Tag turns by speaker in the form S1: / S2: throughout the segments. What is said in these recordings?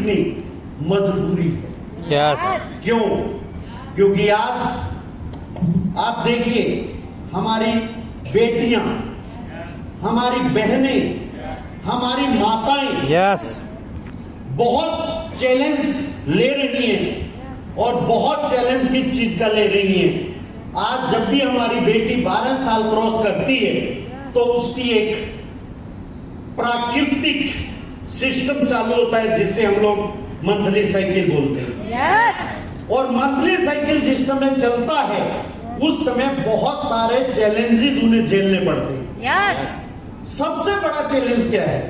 S1: सीखनी मजबूरी है।
S2: यस
S1: क्यों? क्योंकि आज आप देखिए, हमारी बेटियां, हमारी बहनें, हमारी माताएं
S2: यस
S1: बहुत चैलेंज ले रही हैं। और बहुत चैलेंज किस चीज का ले रही हैं? आज जब भी हमारी बेटी 12 साल क्रॉस करती है तो उसकी एक प्राकृतिक सिस्टम चालू होता है जिससे हम लोग मंथली साइकिल बोलते हैं।
S3: यस
S1: और मंथली साइकिल सिस्टम में चलता है, उस समय बहुत सारे चैलेंजेस उन्हें झेलने पड़ते हैं।
S3: यस
S1: सबसे बड़ा चैलेंज क्या है?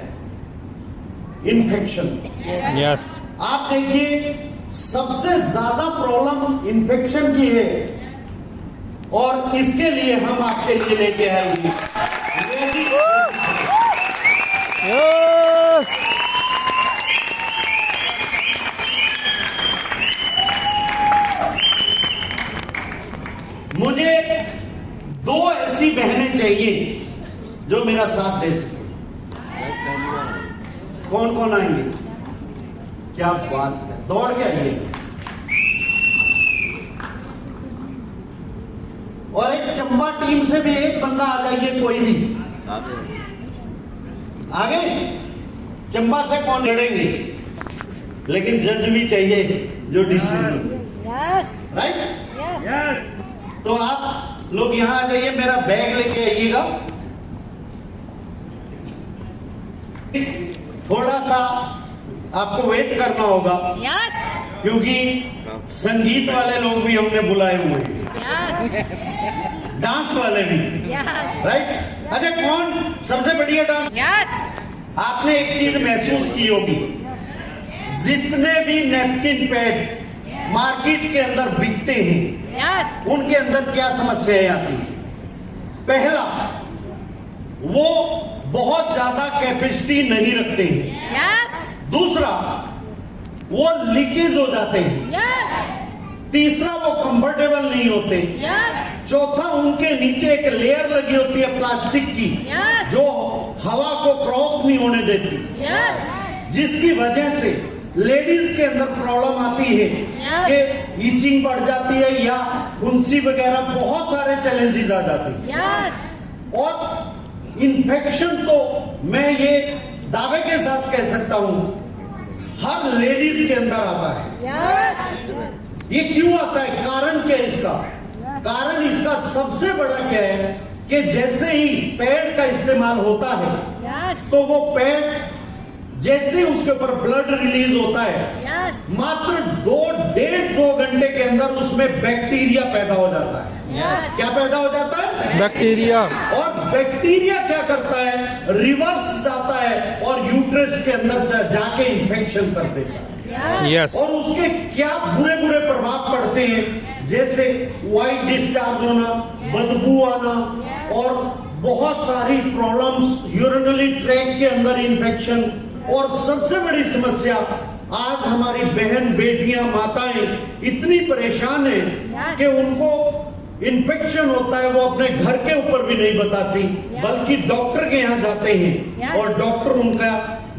S1: इन्फेक्शन।
S2: यस
S1: आप देखिए, सबसे ज्यादा प्रॉब्लम इन्फेक्शन की है और इसके लिए हम आपके लिए लेके आएंगे
S2: यस
S1: मुझे 2 ऐसी बहनें चाहिए जो मेरा साथ दे सके। कौन कौन आएंगे? क्या बात है, दौड़ के आइए। और एक चंबा टीम से भी एक बंदा आ जाइए, कोई भी आगे। चंबा से कौन लड़ेंगे? लेकिन जज भी चाहिए जो डिसीजन।
S3: Yes
S1: right?
S3: यस
S1: तो आप लोग यहां आ जाइए, मेरा बैग लेके आइएगा। थोड़ा सा आपको वेट करना होगा
S3: यस
S1: क्योंकि संगीत वाले लोग भी हमने बुलाए हुए हैं,
S3: यस
S1: डांस वाले भी।
S3: Yes
S1: right? अच्छा, कौन सबसे बढ़िया डांस?
S3: यस
S1: आपने एक चीज महसूस की होगी, जितने भी नैपकिन पैड मार्केट के अंदर बिकते हैं,
S3: यस
S1: उनके अंदर क्या समस्याएं आती हैं? पहला, वो बहुत ज्यादा कैपेसिटी नहीं रखते हैं।
S3: यस
S1: दूसरा, वो लीकेज हो जाते हैं।
S3: यस
S1: तीसरा, वो कंफर्टेबल नहीं होते।
S3: यस
S1: चौथा, उनके नीचे एक लेयर लगी होती है प्लास्टिक की
S3: यस
S1: जो हवा को क्रॉस नहीं होने देती,
S3: यस
S1: जिसकी वजह से लेडीज के अंदर प्रॉब्लम आती है कि इचिंग बढ़ जाती है या फुंसी वगैरह, बहुत सारे चैलेंजेस आ जाते हैं।
S3: यस
S1: और इन्फेक्शन तो मैं ये दावे के साथ कह सकता हूं, हर लेडीज के अंदर आता है।
S3: यस
S1: ये क्यों आता है? कारण क्या है इसका? कारण इसका सबसे बड़ा क्या है कि जैसे ही पैड का इस्तेमाल होता है
S3: यस
S1: तो वो पैड जैसे उसके ऊपर ब्लड रिलीज होता है,
S3: यस
S1: मात्र 2 घंटे के अंदर उसमें बैक्टीरिया पैदा हो जाता है।
S3: यस
S1: क्या पैदा हो जाता है?
S2: बैक्टीरिया।
S1: और बैक्टीरिया क्या करता है? रिवर्स जाता है और यूट्रस के अंदर जाके इन्फेक्शन कर देता है।
S2: यस
S1: और उसके क्या बुरे बुरे प्रभाव पड़ते हैं, जैसे वाइट डिस्चार्ज होना, बदबू आना और बहुत सारी प्रॉब्लम्स, यूरिनरी ट्रैक के अंदर इन्फेक्शन। और सबसे बड़ी समस्या, आज हमारी बहन, बेटियां, माताएं इतनी परेशान हैं कि उनको इन्फेक्शन होता है, वो अपने घर के ऊपर भी नहीं बताती, बल्कि डॉक्टर के यहाँ जाते हैं और डॉक्टर उनका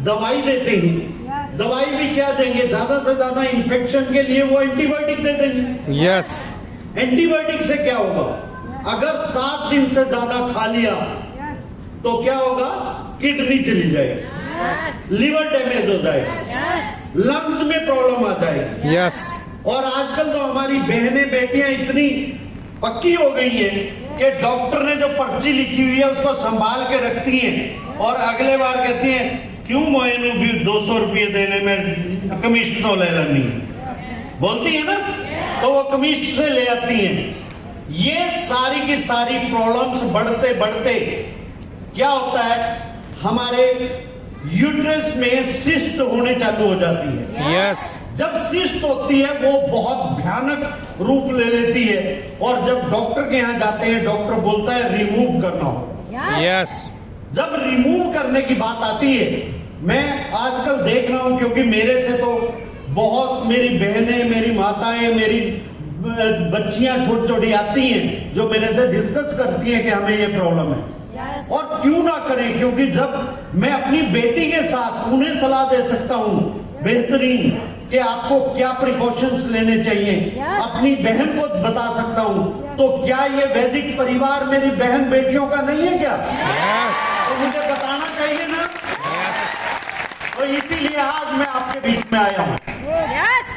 S1: दवाई देते हैं। दवाई भी क्या देंगे? ज्यादा से ज्यादा इन्फेक्शन के लिए वो एंटीबायोटिक दे देंगे।
S2: यस
S1: एंटीबायोटिक से क्या होगा? अगर 7 दिन से ज्यादा खा लिया तो क्या होगा? किडनी चली जाएगी, लिवर डैमेज हो जाएगा, लंग्स में प्रॉब्लम आ जाएगी।
S2: यस
S1: और आजकल तो हमारी बहनें, बेटियां इतनी पक्की हो गई हैं कि डॉक्टर ने जो पर्ची लिखी हुई है उसको संभाल के रखती हैं और अगले बार कहती हैं, क्यों मोयनू भी 200 रुपये देने में कमिश्न तो ले लेनी है, बोलती है ना, तो वो कमिश्न से ले आती हैं। ये सारी की सारी प्रॉब्लम्स बढ़ते बढ़ते क्या होता है, हमारे यूट्रस में सिस्ट होने चालू हो जाती है।
S2: यस
S1: जब सिस्ट होती है वो बहुत भयानक रूप ले लेती है और जब डॉक्टर के यहाँ जाते हैं, डॉक्टर बोलता है रिमूव करना होगा।
S2: यस
S1: जब रिमूव करने की बात आती है, मैं आजकल देख रहा हूं, क्योंकि मेरे से तो बहुत मेरी बहनें, मेरी माताएं, मेरी बच्चियां छोटी छोटी आती हैं जो मेरे से डिस्कस करती हैं कि हमें ये प्रॉब्लम है। और क्यों ना करें, क्योंकि जब मैं अपनी बेटी के साथ उन्हें सलाह दे सकता हूं बेहतरीन कि आपको क्या प्रिकॉशंस लेने चाहिए,
S3: Yes.
S1: अपनी बहन को बता सकता हूँ। तो क्या ये वैदिक परिवार मेरी बहन बेटियों का नहीं है क्या? तो मुझे बताना चाहिए ना। तो इसीलिए आज मैं आपके बीच में आया हूँ।
S3: Yes.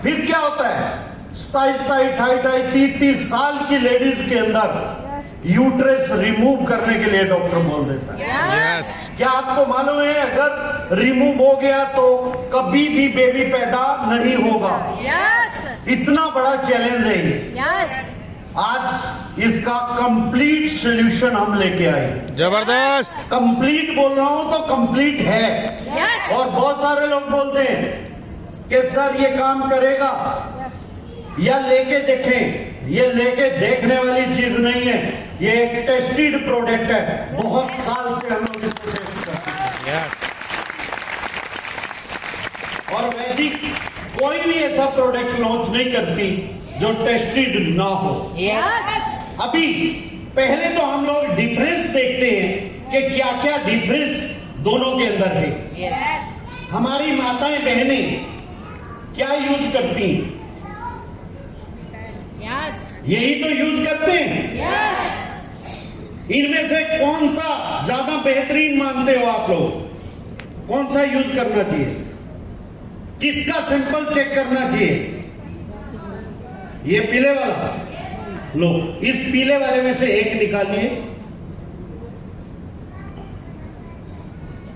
S1: फिर क्या होता है, 27, 30 साल की लेडीज के अंदर यूट्रस रिमूव करने के लिए डॉक्टर बोल देता है। क्या आपको मालूम है, अगर रिमूव हो गया तो कभी भी बेबी पैदा नहीं होगा।
S3: Yes.
S1: इतना बड़ा चैलेंज है ये।
S3: Yes.
S1: आज इसका कंप्लीट सॉल्यूशन हम लेके आए।
S2: जबरदस्त।
S1: कंप्लीट बोल रहा हूं तो कंप्लीट है।
S3: Yes.
S1: और बहुत सारे लोग बोलते हैं कि सर ये काम करेगा, या लेके देखें। ये लेके देखने वाली चीज नहीं है, ये एक टेस्टेड प्रोडक्ट है। बहुत साल से हम लोग इसको टेस्ट करते हैं। और वैदिक कोई भी ऐसा प्रोडक्ट लॉन्च नहीं करती जो टेस्टेड ना हो।
S3: Yes.
S1: अभी पहले तो हम लोग डिफरेंस देखते हैं कि क्या क्या डिफरेंस दोनों के अंदर है।
S3: Yes.
S1: हमारी माताएं बहनें क्या यूज करती हैं?
S3: Yes.
S1: यही तो यूज करते हैं।
S3: Yes.
S1: इनमें से कौन सा ज्यादा बेहतरीन मानते हो आप लोग? कौन सा यूज करना चाहिए? किसका सैंपल चेक करना चाहिए? ये पीले वाला लो, इस पीले वाले में से एक निकालिए।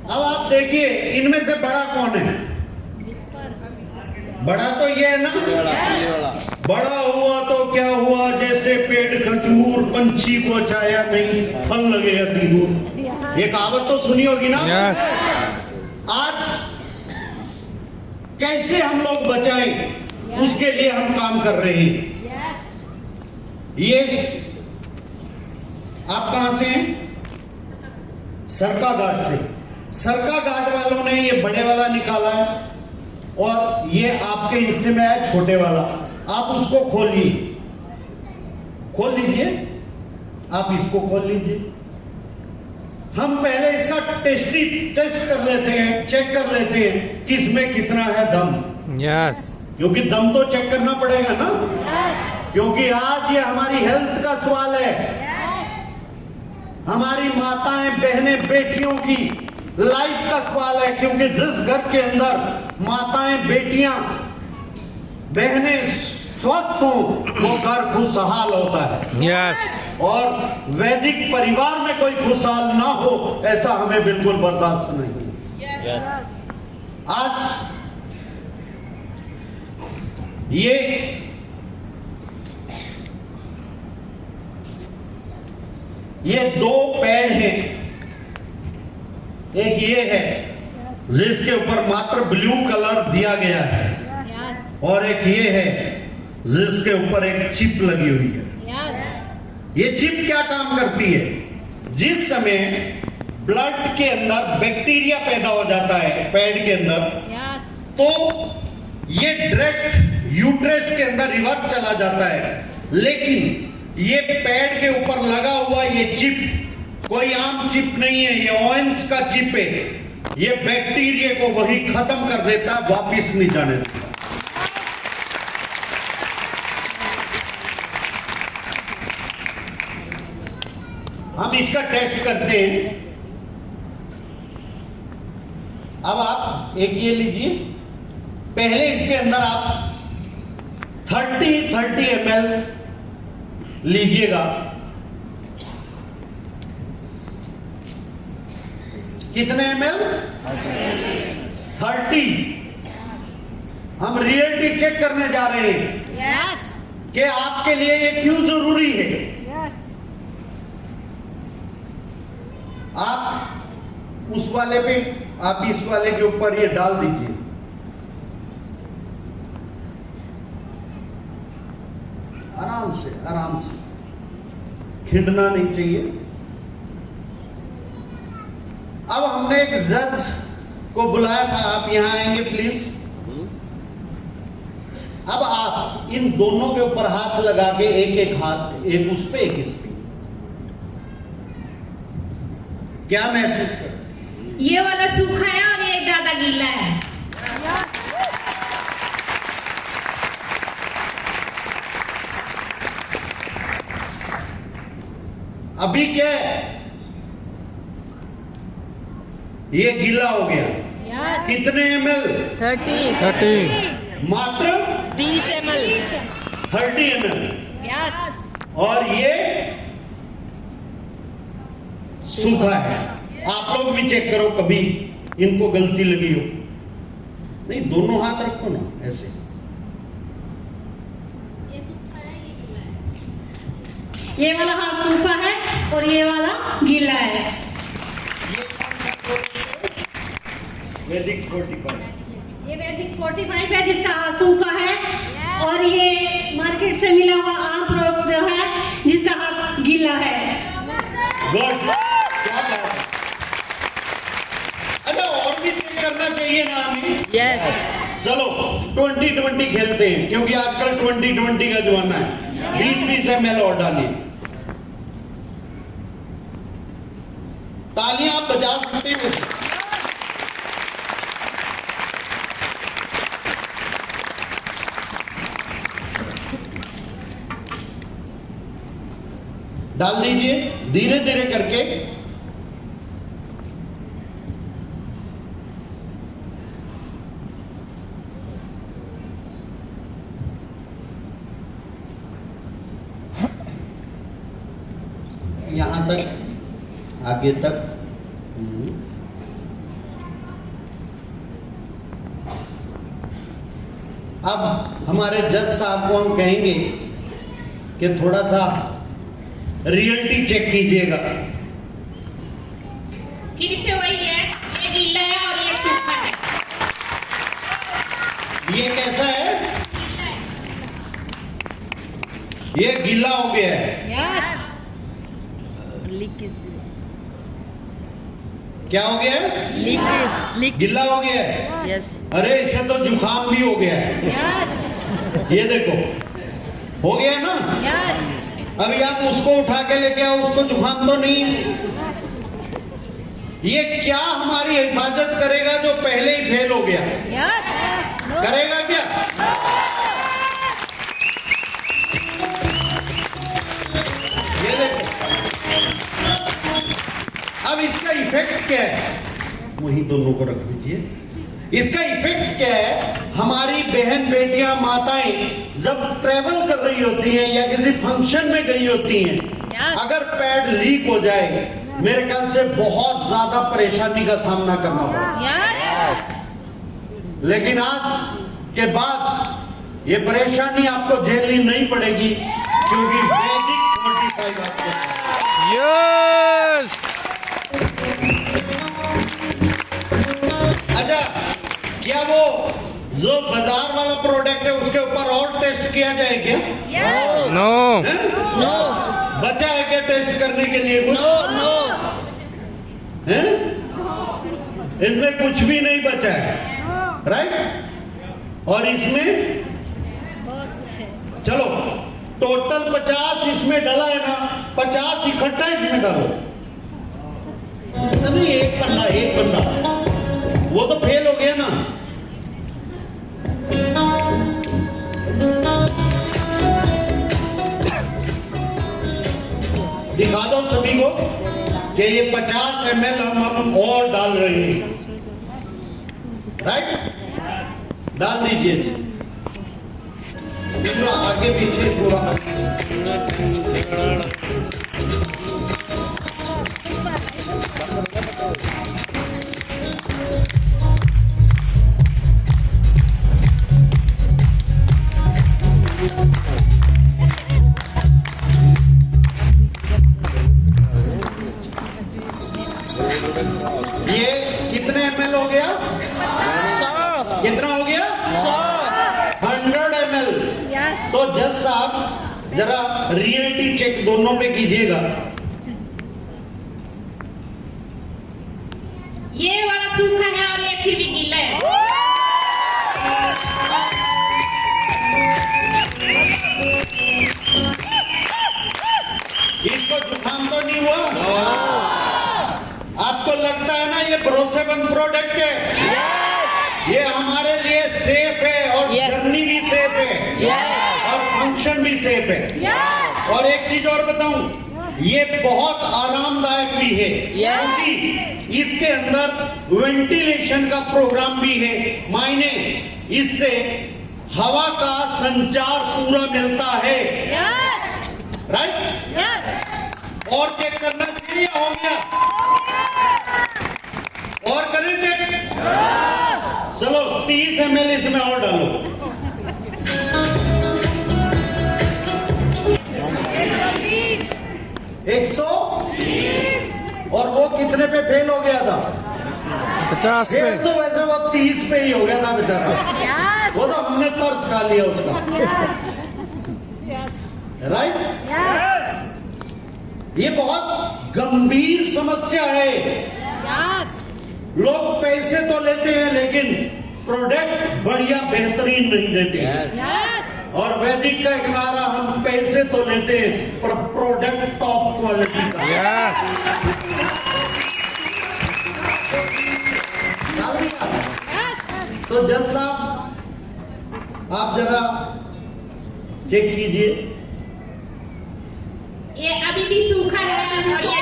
S1: अब आप देखिए इनमें से बड़ा कौन है? बड़ा तो ये है ना। बड़ा हुआ तो क्या हुआ, जैसे पेड़ खजूर पंछी को छाया नहीं, फल लगे अति दूर। ये कहावत तो सुनी होगी ना। आज कैसे हम लोग बचाएं, उसके लिए हम काम कर रहे हैं। ये आप कहां से हैं? सरका घाट से। सरका घाट वालों ने ये बड़े वाला निकाला है और ये आपके हिस्से में है छोटे वाला। आप उसको खोलिए, खोल लीजिए, आप इसको खोल लीजिए। हम पहले इसका टेस्ट कर लेते हैं, चेक कर लेते हैं कि इसमें कितना है दम। क्योंकि दम तो चेक करना पड़ेगा ना। क्योंकि आज ये हमारी हेल्थ का सवाल है। हमारी माताएं बहनें बेटियों की लाइफ का सवाल है। क्योंकि जिस घर के अंदर माताएं बेटियां बहनें स्वस्थ हो वो घर खुशहाल होता है। और वैदिक परिवार में कोई खुशहाल ना हो ऐसा हमें बिल्कुल बर्दाश्त नहीं। आज ये दो पैड हैं। एक ये है जिसके ऊपर मात्र ब्लू कलर दिया गया है,
S3: Yes.
S1: और एक ये है जिसके ऊपर एक चिप लगी हुई है।
S3: Yes.
S1: ये चिप क्या काम करती है? जिस समय ब्लड के अंदर बैक्टीरिया पैदा हो जाता है पैड के अंदर,
S3: Yes.
S1: तो ये डायरेक्ट यूट्रस के अंदर रिवर्स चला जाता है। लेकिन ये पैड के ऊपर लगा हुआ ये चिप कोई आम चिप नहीं है, ये ओएंस का चिप है। ये बैक्टीरिया को वही खत्म कर देता है, वापिस नहीं जाने देता। हम इसका टेस्ट करते हैं। अब आप एक ये लीजिए। पहले इसके अंदर आप 30 ml लीजिएगा। कितने ml? 30। हम रियलिटी चेक करने जा रहे हैं
S3: Yes.
S1: कि आपके लिए ये क्यों जरूरी है।
S3: Yes.
S1: आप उस वाले पे, आप इस वाले के ऊपर ये डाल दीजिए। आराम से, आराम से, खिंडना नहीं चाहिए। अब हमने एक जज को बुलाया था, आप यहां आएंगे प्लीज। अब आप इन दोनों के ऊपर हाथ लगा के एक एक हाथ, एक उस पे एक इस पे, क्या महसूस कर?
S4: ये वाला सूखा है और ये ज्यादा गीला है।
S1: अभी क्या है, ये गीला हो गया।
S3: Yes.
S1: कितने ml?
S3: 30.
S1: मात्र
S3: 30 ml.
S1: 30 ml।
S3: Yes.
S1: और ये सूखा है। आप लोग भी चेक करो, कभी इनको गलती लगी हो। नहीं, दोनों हाथ रखो ना ऐसे।
S2: ये वाला हाथ सूखा है और ये वाला गीला है।
S1: वैदिक 45।
S2: ये वैदिक 45 है जिसका हाथ सूखा है, और ये मार्केट से मिला हुआ आम प्रोडक्ट जो है जिसका हाथ गीला है।
S1: गुड, क्या बात है। अच्छा, और भी चेक करना चाहिए ना हमें।
S3: Yes.
S1: चलो 20-20 खेलते हैं, क्योंकि आजकल 20-20 का जमाना है। 20-20 ml और डालिए। तालियां आप बजा सकते हैं वैसे। डाल दीजिए धीरे धीरे करके। यहां तक, आगे तक। अब हमारे जज साहब को हम कहेंगे कि थोड़ा सा रियलिटी चेक कीजिएगा।
S2: फिर से वही है, ये गीला है और ये सूखा है।
S1: ये कैसा है? ये गीला हो गया है।
S3: Yes. Leakage.
S1: क्या हो गया है?
S3: Leakage.
S1: गीला हो गया है।
S3: Yes.
S1: अरे इसे तो जुकाम भी हो गया है।
S3: Yes.
S1: ये देखो, हो गया ना।
S3: Yes.
S1: अभी आप उसको उठा के लेके आओ, उसको जुकाम तो नहीं है। ये क्या हमारी हिफाजत करेगा जो पहले ही फेल हो गया?
S3: Yes. No.
S1: करेगा क्या? ये देखो, अब इसका इफेक्ट क्या है? वही दोनों को रख दीजिए। इसका इफेक्ट क्या है? हमारी बहन बेटियां माताएं जब ट्रेवल कर रही होती हैं या किसी फंक्शन में गई होती हैं,
S3: Yes.
S1: अगर पैड लीक हो जाए, मेरे ख्याल से बहुत ज्यादा परेशानी का सामना करना पड़ेगा।
S3: Yes.
S1: लेकिन आज के बाद ये परेशानी आपको झेलनी नहीं पड़ेगी, क्योंकि वैदिक 45 आपको।
S4: यस।
S1: अच्छा, क्या वो जो बाजार वाला प्रोडक्ट है उसके ऊपर और टेस्ट किया जाए क्या?
S3: Yes.
S4: नो।
S1: हैं?
S3: No.
S1: बचा है क्या टेस्ट करने के लिए कुछ?
S3: No. No.
S1: हैं? इसमें कुछ भी नहीं बचा है, राइट? और इसमें
S3: बहुत कुछ है.
S1: चलो टोटल 50 इसमें डला है ना, 50 इकट्ठा इसमें डालो। नहीं, एक बंदा वो तो फेल हो गया ना। दिखा दो सभी को कि ये 50 ml हम और डाल रहे हैं, राइट? डाल दीजिए पूरा आगे पीछे पूरा। ये कितने ml हो गया?
S3: 100.
S1: कितना हो गया? 100 ml।
S3: Yes.
S1: तो जज साहब जरा रियलिटी चेक दोनों पे कीजिएगा।
S2: ये वाला सूखा है और ये फिर भी गीला है।
S1: इसको जुकाम तो नहीं हुआ? आपको लगता है ना ये भरोसेमंद प्रोडक्ट है? ये हमारे लिए सेफ है और
S3: Yes.
S1: जर्नी भी सेफ है
S3: Yes.
S1: और फंक्शन भी सेफ है।
S3: Yes.
S1: और एक चीज और बताऊं, ये बहुत आरामदायक भी है क्योंकि इसके अंदर वेंटिलेशन का प्रोग्राम भी है। मायने इससे हवा का संचार पूरा मिलता है। राइट? और चेक करना चाहिए, हो गया? और करें चेक? चलो 30 ml इसमें और डालो। 100 और वो कितने पे फेल हो गया था?
S4: 50 पे।
S1: फेल तो वैसे वो 30 पे ही हो गया था बेचारा। वो तो हमने तरस खा लिया उसका। राइट? ये बहुत गंभीर समस्या है। लोग पैसे तो लेते हैं लेकिन प्रोडक्ट बढ़िया बेहतरीन नहीं देते। और वैदिक का एक नारा, हम पैसे तो लेते हैं पर प्रोडक्ट टॉप क्वालिटी का। डाल दिया? तो जज साहब आप जरा चेक कीजिए।
S2: ये अभी भी सूखा है और ये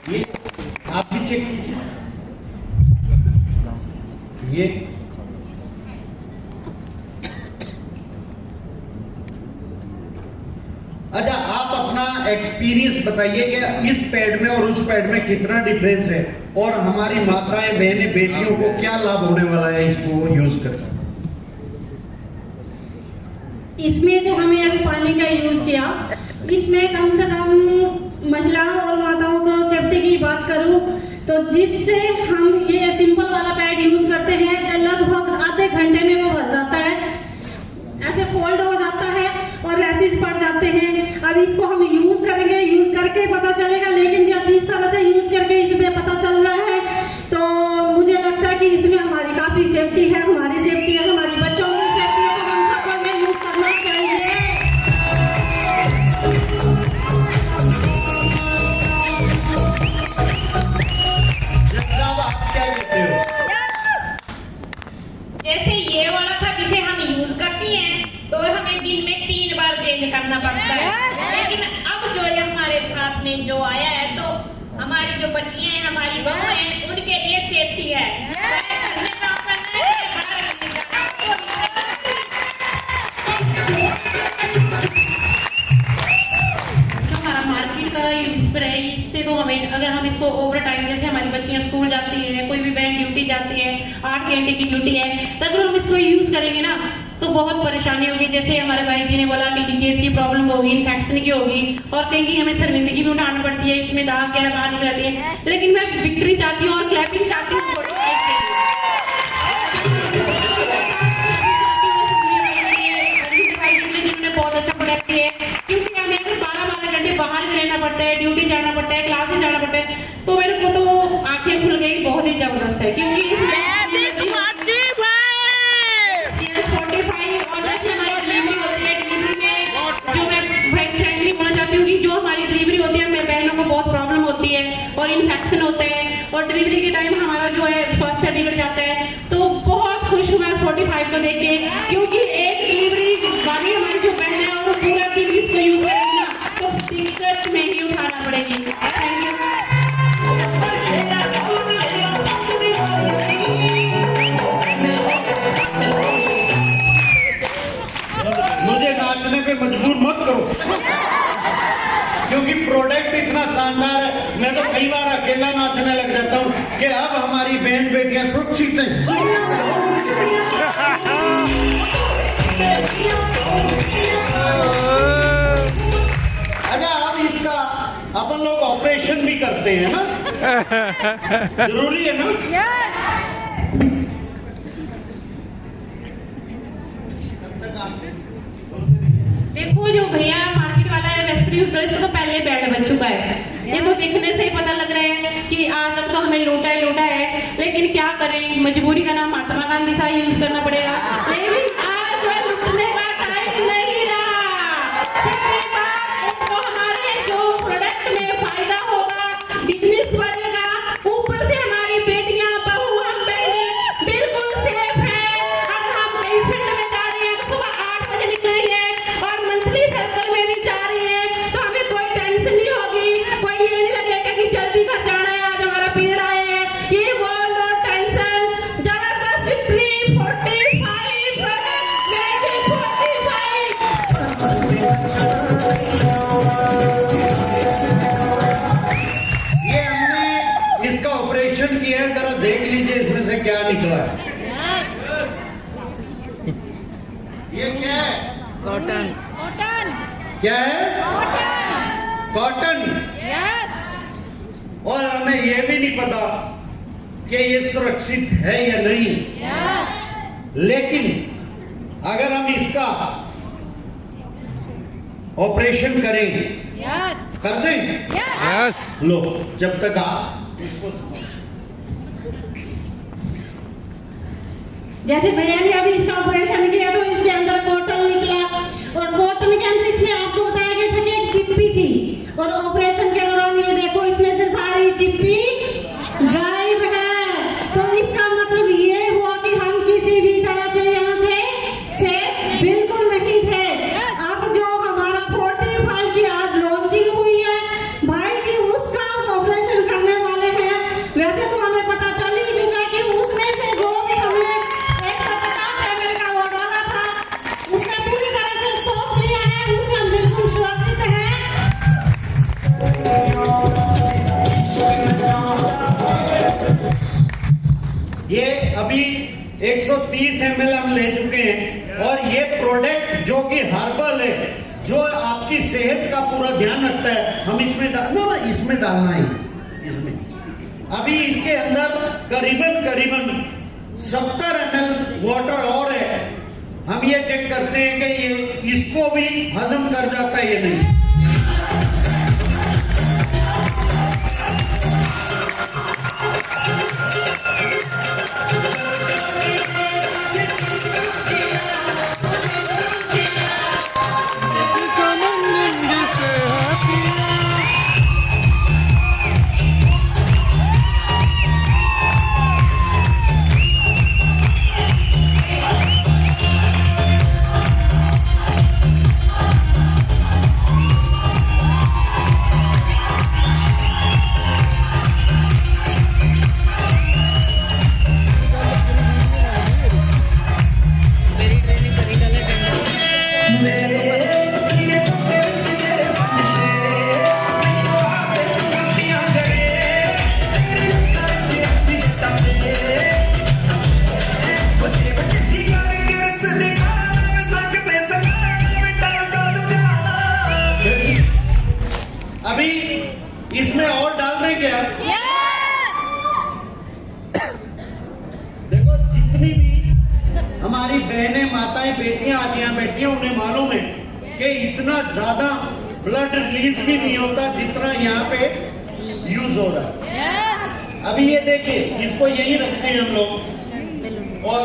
S1: ये आप भी चेक कीजिए। ये अच्छा, आप अपना एक्सपीरियंस बताइए कि इस पैड में और उस पैड में कितना डिफरेंस है और हमारी माताएं, बहनें, बेटियों को क्या लाभ होने वाला है इसको यूज करके।
S2: इसमें जो हमें अभी पानी का यूज किया, इसमें कम से कम महिलाओं और माताओं को सेफ्टी की बात करूं तो जिससे हम ये सिंपल वाला पैड यूज करते हैं जो लगभग आधे घंटे में वो भर जाता है, ऐसे फोल्ड हो जाता है और रैशेज पड़ जाते हैं। अब इसको हम यूज करेंगे, यूज करके पता चलेगा, लेकिन जैसे इस तरह से यूज करके इसमें पता चल रहा है तो मुझे लगता है कि इसमें हमारी काफी सेफ्टी है, हमारी सेफ्टी है, हमारी बच्चों की सेफ्टी है, तो हम सबको ये यूज करना चाहिए।
S1: आप क्या कहते हो?
S5: जैसे ये वाला था जिसे हम यूज करती हैं तो हमें दिन में 3 बार चेंज करना पड़ता है। लेकिन अब जो ये हमारे साथ में जो आया है तो हमारी जो बच्चियां हैं, हमारी बहू हैं, उनके लिए सेफ्टी है। चाहे घर में काम करना है या बाहर
S6: हमारा मार्केट का ये स्प्रे है, इससे तो हमें, अगर हम इसको ओवर टाइम, जैसे हमारी बच्चियां स्कूल जाती है, कोई भी बहन ड्यूटी जाती है, 8 घंटे की ड्यूटी है, तो अगर हम इसको यूज करेंगे ना तो बहुत परेशानी होगी। जैसे हमारे भाई जी ने बोला कि लीकेज की प्रॉब्लम होगी, इन्फेक्शन की होगी, और कहीं कहीं हमें शर्मिंदगी भी उठानी पड़ती है, इसमें दाग क्या बाहर निकल आती है। लेकिन मैं विक्ट्री चाहती हूँ और क्लैपिंग चाहती हूँ जिन्होंने बहुत अच्छा प्रोडक्ट किया है, क्योंकि हमें 12-12 घंटे बाहर भी रहना पड़ता है, ड्यूटी जाना पड़ता है, क्लासेस जाना पड़ता है, तो मेरे को तो आंखें खुल गई, बहुत ही जबरदस्त है। क्योंकि इसमें और जैसे हमारी डिलीवरी होती है, डिलीवरी में जो मैं फ्रेंडली बोलना चाहती हूँ कि जो हमारी डिलीवरी होती है, मेरे बहनों को बहुत प्रॉब्लम होती है और इन्फेक्शन होते हैं और डिलीवरी के टाइम हमारा जो है स्वास्थ्य बिगड़ जाता है। तो बहुत खुश हूँ मैं 45 को देख के, क्योंकि एक डिलीवरी वाली हमारी जो बहन है और पूरा दिन इसको यूज करेगी ना तो दिक्कत में ही उठाना पड़ेगी। Thank you.
S1: मुझे नाचने पे मजबूर मत करो क्योंकि प्रोडक्ट इतना शानदार है। मैं तो कई बार अकेला नाचने लग जाता हूँ कि अब हमारी बहन बेटियां सुरक्षित हैं। अच्छा, अब इसका अपन लोग ऑपरेशन भी करते हैं ना, जरूरी है ना?
S6: देखो जो भैया मार्केट वाला है रेसिपी यूज करे, इसको तो पहले बैड बन चुका है। ये तो देखने से ही पता लग रहा है कि आज तक तो हमें लोटा है, लेकिन क्या करें, मजबूरी का नाम महात्मा गांधी था, यूज करना पड़ेगा। लेकिन आज वह लुटने का टाइम नहीं रहा। तो हमारे जो प्रोडक्ट में फायदा होगा, बिजनेस बढ़ेगा, ऊपर से हमारी बेटियां, बहू, हम बहनें बिल्कुल सेफ है। अब हम कई फील्ड में जा रहे हैं, सुबह 8 बजे
S1: किया है, जरा देख लीजिए इसमें से क्या निकला है। ये क्या है?
S3: कॉटन
S1: क्या है? कॉटन। और हमें ये भी नहीं पता कि ये सुरक्षित है या नहीं, लेकिन अगर हम इसका ऑपरेशन करेंगे, कर देंगे।
S4: यस।
S1: लो, जब तक आप इसको
S2: जैसे भैया ने अभी इसका ऑपरेशन किया तो इसके अंदर कॉटन निकला, और कॉटन के अंदर इसमें आपको बताया गया था कि एक चिप्पी थी, और ऑपरेशन के दौरान ये देखो इसमें से सारी चिप्पी गायब है। तो इसका मतलब ये हुआ कि हम किसी भी तरह से यहाँ से बिल्कुल नहीं थे। अब जो हमारा 45 की आज लॉन्चिंग हुई है, भाई जी उसका ऑपरेशन करने वाले हैं। वैसे तो हमें पता चल ही चुका कि उसमें से जो भी हमने 150 ml का वो डाला था, उसने पूरी तरह से सोख लिया है, उससे हम बिल्कुल सुरक्षित हैं।
S1: ये अभी 130 ml हम ले चुके हैं, और ये प्रोडक्ट जो कि हर्बल है, जो आपकी सेहत का पूरा ध्यान रखता है, हम इसमें इसमें डालना है। इसमें अभी इसके अंदर करीबन 70 ml वाटर और है। हम ये चेक करते हैं कि ये इसको भी हजम कर जाता है या नहीं। अभी इसमें और डाल दें क्या? देखो, जितनी भी हमारी बहनें, माताएं, बेटियां आज यहाँ बैठी हैं, उन्हें मालूम है कि इतना ज्यादा ब्लड रिलीज भी नहीं होता जितना यहाँ पे यूज हो रहा है। अभी ये देखिए, इसको यही रखते हैं हम लोग, और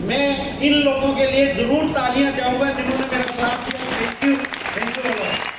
S1: मैं इन लोगों के लिए जरूर तालियां चाहूंगा जिन्होंने मेरा साथ दिया। Thank you.